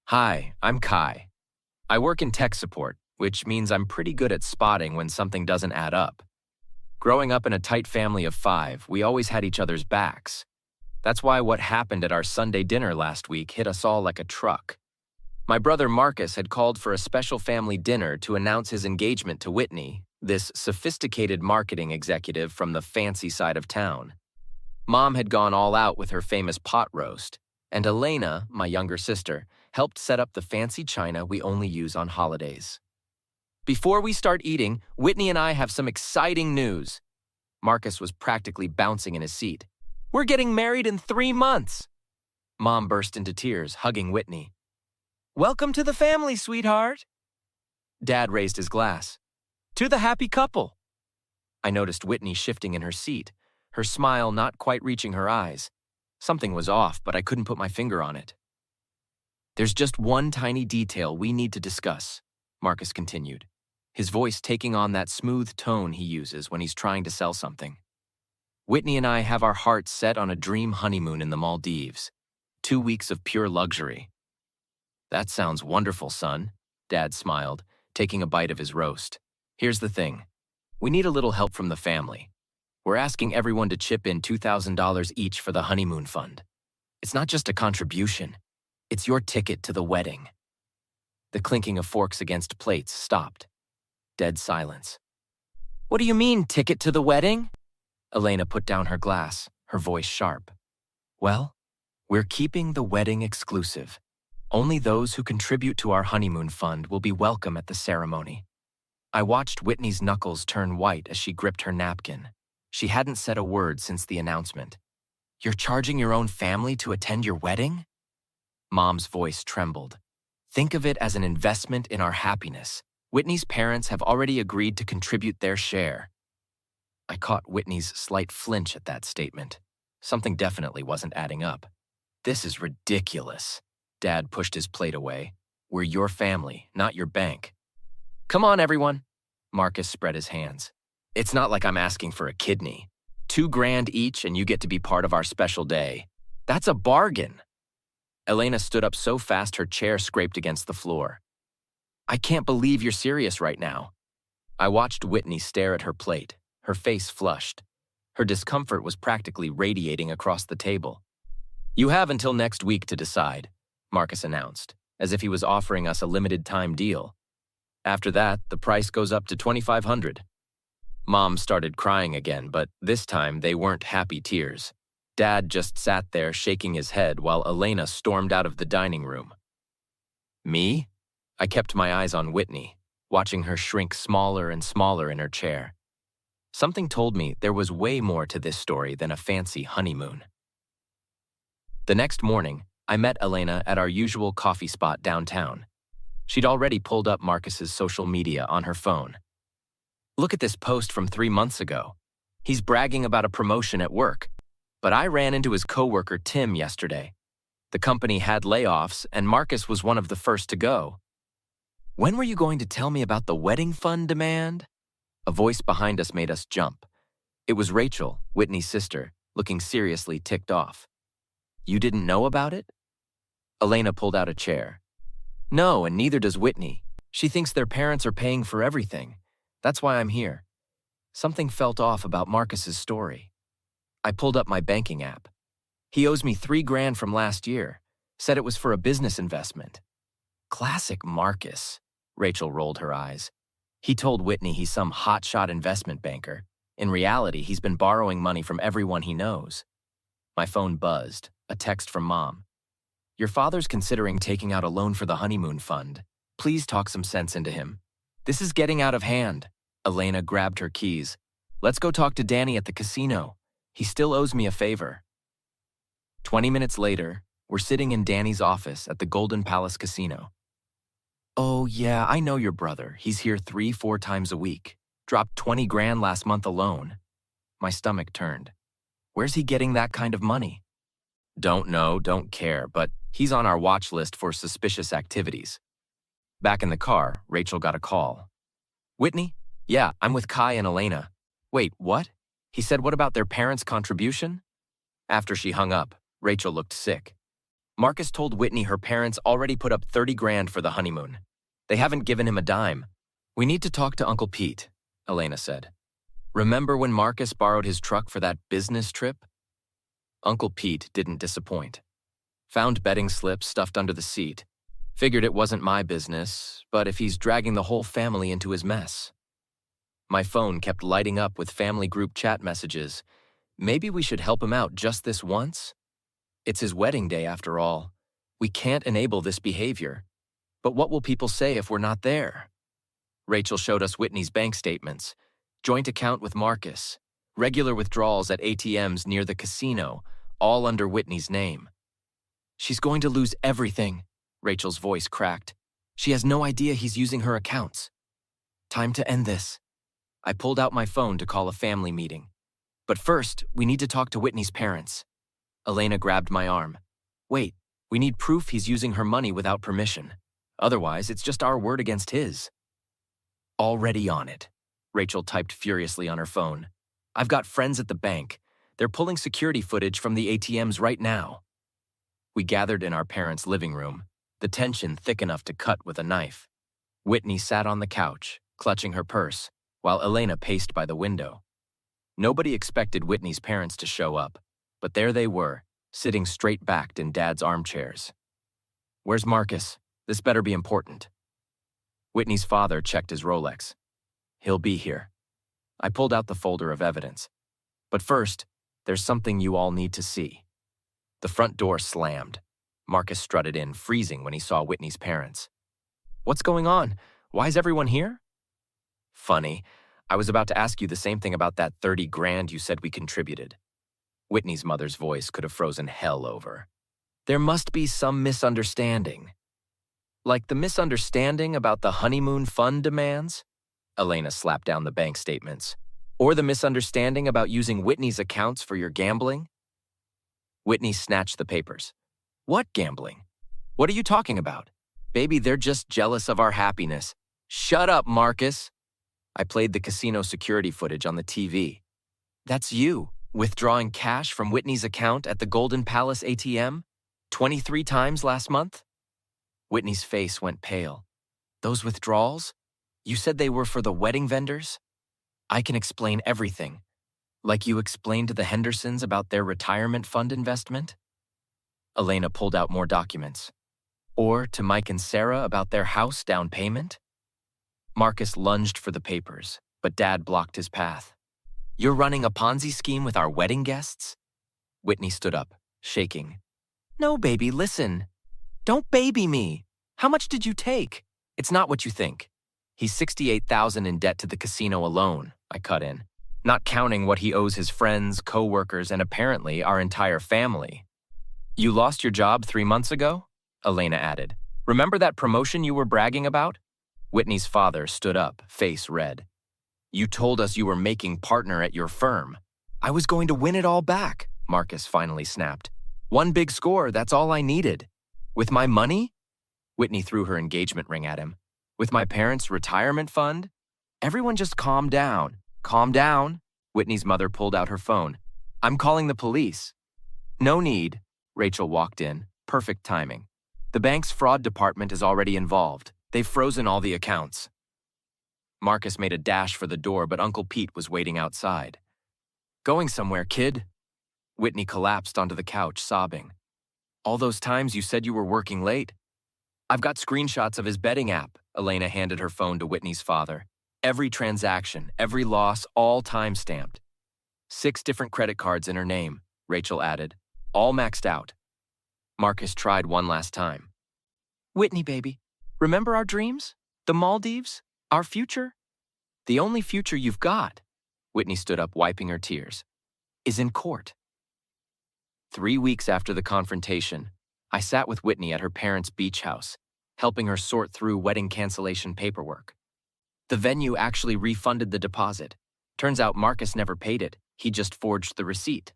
Hi, I'm Kai. I work in tech support, which means I'm pretty good at spotting when something doesn't add up. Growing up in a tight family of five, we always had each other's backs. That's why what happened at our Sunday dinner last week hit us all like a truck. My brother Marcus had called for a special family dinner to announce his engagement to Whitney, this sophisticated marketing executive from the fancy side of town. Mom had gone all out with her famous pot roast, and Elena, my younger sister, helped set up the fancy china we only use on holidays. Before we start eating, Whitney and I have some exciting news. Marcus was practically bouncing in his seat. We're getting married in 3 months. Mom burst into tears, hugging Whitney. Welcome to the family, sweetheart. Dad raised his glass. To the happy couple. I noticed Whitney shifting in her seat, her smile not quite reaching her eyes. Something was off, but I couldn't put my finger on it. There's just one tiny detail we need to discuss, Marcus continued, his voice taking on that smooth tone he uses when he's trying to sell something. Whitney and I have our hearts set on a dream honeymoon in the Maldives. 2 weeks of pure luxury. That sounds wonderful, son, Dad smiled, taking a bite of his roast. Here's the thing. We need a little help from the family. We're asking everyone to chip in $2,000 each for the honeymoon fund. It's not just a contribution. It's your ticket to the wedding. The clinking of forks against plates stopped. Dead silence. What do you mean, ticket to the wedding? Elena put down her glass, her voice sharp. Well, we're keeping the wedding exclusive. Only those who contribute to our honeymoon fund will be welcome at the ceremony. I watched Whitney's knuckles turn white as she gripped her napkin. She hadn't said a word since the announcement. You're charging your own family to attend your wedding? Mom's voice trembled. Think of it as an investment in our happiness. Whitney's parents have already agreed to contribute their share. I caught Whitney's slight flinch at that statement. Something definitely wasn't adding up. This is ridiculous. Dad pushed his plate away. We're your family, not your bank. Come on, everyone. Marcus spread his hands. It's not like I'm asking for a kidney. $2,000 each and you get to be part of our special day. That's a bargain. Elena stood up so fast her chair scraped against the floor. I can't believe you're serious right now. I watched Whitney stare at her plate, her face flushed. Her discomfort was practically radiating across the table. You have until next week to decide, Marcus announced, as if he was offering us a limited-time deal. After that, the price goes up to $2,500. Mom started crying again, but this time they weren't happy tears. Dad just sat there shaking his head while Elena stormed out of the dining room. Me? I kept my eyes on Whitney, watching her shrink smaller and smaller in her chair. Something told me there was way more to this story than a fancy honeymoon. The next morning, I met Elena at our usual coffee spot downtown. She'd already pulled up Marcus's social media on her phone. Look at this post from 3 months ago. He's bragging about a promotion at work. But I ran into his coworker Tim yesterday. The company had layoffs, and Marcus was one of the first to go. When were you going to tell me about the wedding fund demand? A voice behind us made us jump. It was Rachel, Whitney's sister, looking seriously ticked off. You didn't know about it? Elena pulled out a chair. No, and neither does Whitney. She thinks their parents are paying for everything. That's why I'm here. Something felt off about Marcus's story. I pulled up my banking app. He owes me $3,000 from last year. Said it was for a business investment. Classic Marcus. Rachel rolled her eyes. He told Whitney he's some hotshot investment banker. In reality, he's been borrowing money from everyone he knows. My phone buzzed. A text from Mom. Your father's considering taking out a loan for the honeymoon fund. Please talk some sense into him. This is getting out of hand. Elena grabbed her keys. Let's go talk to Danny at the casino. He still owes me a favor. 20 minutes later, we're sitting in Danny's office at the Golden Palace Casino. Oh, yeah, I know your brother. He's here 3-4 times a week. Dropped $20,000 last month alone. My stomach turned. Where's he getting that kind of money? Don't know, don't care, but he's on our watch list for suspicious activities. Back in the car, Rachel got a call. Whitney? Yeah, I'm with Kai and Elena. Wait, what? He said what about their parents' contribution? After she hung up, Rachel looked sick. Marcus told Whitney her parents already put up 30 grand for the honeymoon. They haven't given him a dime. We need to talk to Uncle Pete, Elena said. Remember when Marcus borrowed his truck for that business trip? Uncle Pete didn't disappoint. Found betting slips stuffed under the seat. Figured it wasn't my business, but if he's dragging the whole family into his mess. My phone kept lighting up with family group chat messages. Maybe we should help him out just this once? It's his wedding day after all. We can't enable this behavior. But what will people say if we're not there? Rachel showed us Whitney's bank statements. Joint account with Marcus. Regular withdrawals at ATMs near the casino, all under Whitney's name. She's going to lose everything, Rachel's voice cracked. She has no idea he's using her accounts. Time to end this. I pulled out my phone to call a family meeting. But first, we need to talk to Whitney's parents. Elena grabbed my arm. Wait, we need proof he's using her money without permission. Otherwise, it's just our word against his. Already on it, Rachel typed furiously on her phone. I've got friends at the bank. They're pulling security footage from the ATMs right now. We gathered in our parents' living room, the tension thick enough to cut with a knife. Whitney sat on the couch, clutching her purse, while Elena paced by the window. Nobody expected Whitney's parents to show up, but there they were, sitting straight-backed in Dad's armchairs. Where's Marcus? This better be important. Whitney's father checked his Rolex. He'll be here. I pulled out the folder of evidence. But first, there's something you all need to see. The front door slammed. Marcus strutted in, freezing when he saw Whitney's parents. What's going on? Why is everyone here? Funny. I was about to ask you the same thing about that 30 grand you said we contributed. Whitney's mother's voice could have frozen hell over. There must be some misunderstanding. Like the misunderstanding about the honeymoon fund demands? Elena slapped down the bank statements. Or the misunderstanding about using Whitney's accounts for your gambling? Whitney snatched the papers. What gambling? What are you talking about? Baby, they're just jealous of our happiness. Shut up, Marcus. I played the casino security footage on the TV. That's you, withdrawing cash from Whitney's account at the Golden Palace ATM? 23 times last month? Whitney's face went pale. Those withdrawals? You said they were for the wedding vendors? I can explain everything. Like you explained to the Hendersons about their retirement fund investment? Elena pulled out more documents. Or to Mike and Sarah about their house down payment? Marcus lunged for the papers, but Dad blocked his path. You're running a Ponzi scheme with our wedding guests? Whitney stood up, shaking. No, baby, listen. Don't baby me. How much did you take? It's not what you think. He's $68,000 in debt to the casino alone, I cut in, not counting what he owes his friends, co-workers, and apparently our entire family. You lost your job 3 months ago? Elena added. Remember that promotion you were bragging about? Whitney's father stood up, face red. You told us you were making partner at your firm. I was going to win it all back, Marcus finally snapped. One big score, that's all I needed. With my money? Whitney threw her engagement ring at him. With my parents' retirement fund? Everyone just calm down. Calm down. Whitney's mother pulled out her phone. I'm calling the police. No need. Rachel walked in. Perfect timing. The bank's fraud department is already involved. They've frozen all the accounts. Marcus made a dash for the door, but Uncle Pete was waiting outside. Going somewhere, kid? Whitney collapsed onto the couch, sobbing. All those times you said you were working late? I've got screenshots of his betting app. Elena handed her phone to Whitney's father. Every transaction, every loss, all time-stamped. 6 different credit cards in her name, Rachel added. All maxed out. Marcus tried one last time. Whitney, baby, remember our dreams? The Maldives? Our future? The only future you've got, Whitney stood up, wiping her tears, is in court. 3 weeks after the confrontation, I sat with Whitney at her parents' beach house, helping her sort through wedding cancellation paperwork. The venue actually refunded the deposit. Turns out Marcus never paid it. He just forged the receipt.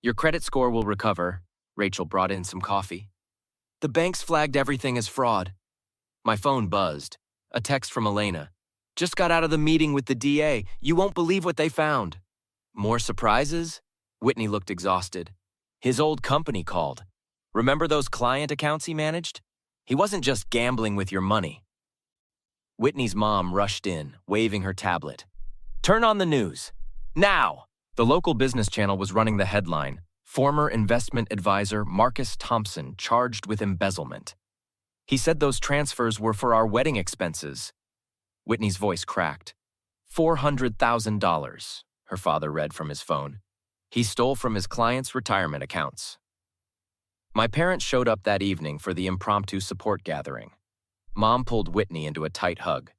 Your credit score will recover. Rachel brought in some coffee. The banks flagged everything as fraud. My phone buzzed. A text from Elena. Just got out of the meeting with the DA. You won't believe what they found. More surprises? Whitney looked exhausted. His old company called. Remember those client accounts he managed? He wasn't just gambling with your money. Whitney's mom rushed in, waving her tablet. Turn on the news. Now! The local business channel was running the headline, Former investment advisor Marcus Thompson charged with embezzlement. He said those transfers were for our wedding expenses. Whitney's voice cracked. $400,000, her father read from his phone. He stole from his clients' retirement accounts. My parents showed up that evening for the impromptu support gathering. Mom pulled Whitney into a tight hug.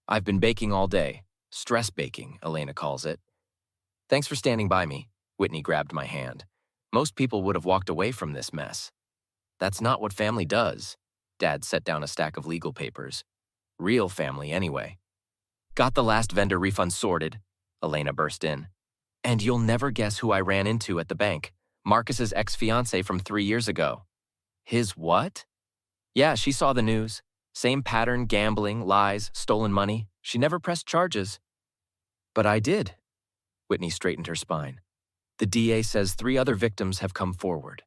I've been baking all day. Stress baking, Elena calls it. Thanks for standing by me. Whitney grabbed my hand. Most people would have walked away from this mess. That's not what family does. Dad set down a stack of legal papers. Real family, anyway. Got the last vendor refund sorted, Elena burst in. And you'll never guess who I ran into at the bank. Marcus's ex-fiancée from 3 years ago. His what? Yeah, she saw the news. Same pattern, gambling, lies, stolen money. She never pressed charges. But I did. Whitney straightened her spine. The DA says 3 other victims have come forward.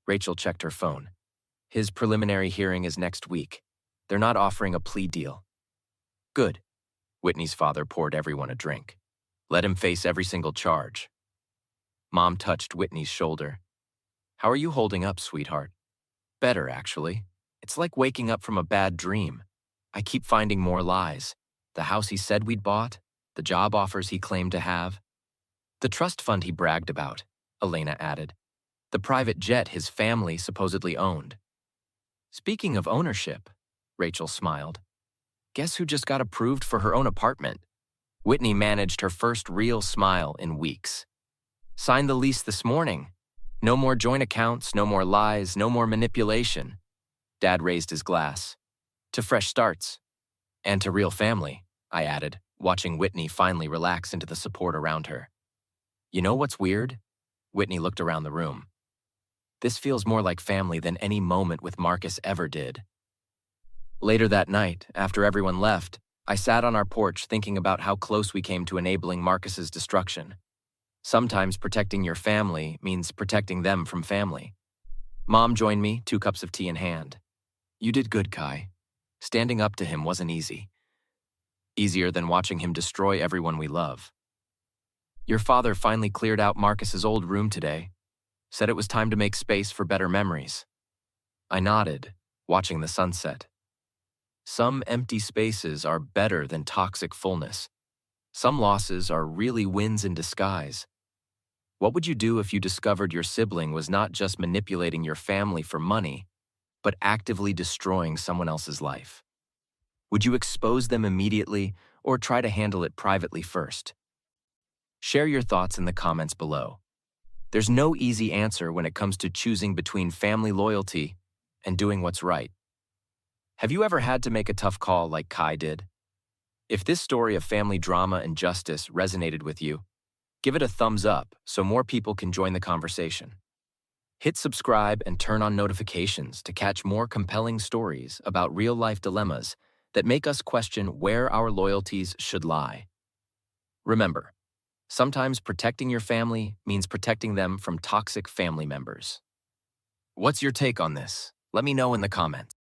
Rachel checked her phone. His preliminary hearing is next week. They're not offering a plea deal. Good. Whitney's father poured everyone a drink. Let him face every single charge. Mom touched Whitney's shoulder. How are you holding up, sweetheart? Better, actually. It's like waking up from a bad dream. I keep finding more lies. The house he said we'd bought, the job offers he claimed to have. The trust fund he bragged about, Elena added. The private jet his family supposedly owned. Speaking of ownership, Rachel smiled. Guess who just got approved for her own apartment? Whitney managed her first real smile in weeks. Signed the lease this morning. No more joint accounts, no more lies, no more manipulation. Dad raised his glass. To fresh starts. And to real family, I added, watching Whitney finally relax into the support around her. You know what's weird? Whitney looked around the room. This feels more like family than any moment with Marcus ever did. Later that night, after everyone left, I sat on our porch thinking about how close we came to enabling Marcus's destruction. Sometimes protecting your family means protecting them from family. Mom joined me, 2 cups of tea in hand. You did good, Kai. Standing up to him wasn't easy. Easier than watching him destroy everyone we love. Your father finally cleared out Marcus's old room today. Said it was time to make space for better memories. I nodded, watching the sunset. Some empty spaces are better than toxic fullness. Some losses are really wins in disguise. What would you do if you discovered your sibling was not just manipulating your family for money, but actively destroying someone else's life? Would you expose them immediately or try to handle it privately first? Share your thoughts in the comments below. There's no easy answer when it comes to choosing between family loyalty and doing what's right. Have you ever had to make a tough call like Kai did? If this story of family drama and justice resonated with you, give it a thumbs up so more people can join the conversation. Hit subscribe and turn on notifications to catch more compelling stories about real-life dilemmas that make us question where our loyalties should lie. Remember, sometimes protecting your family means protecting them from toxic family members. What's your take on this? Let me know in the comments.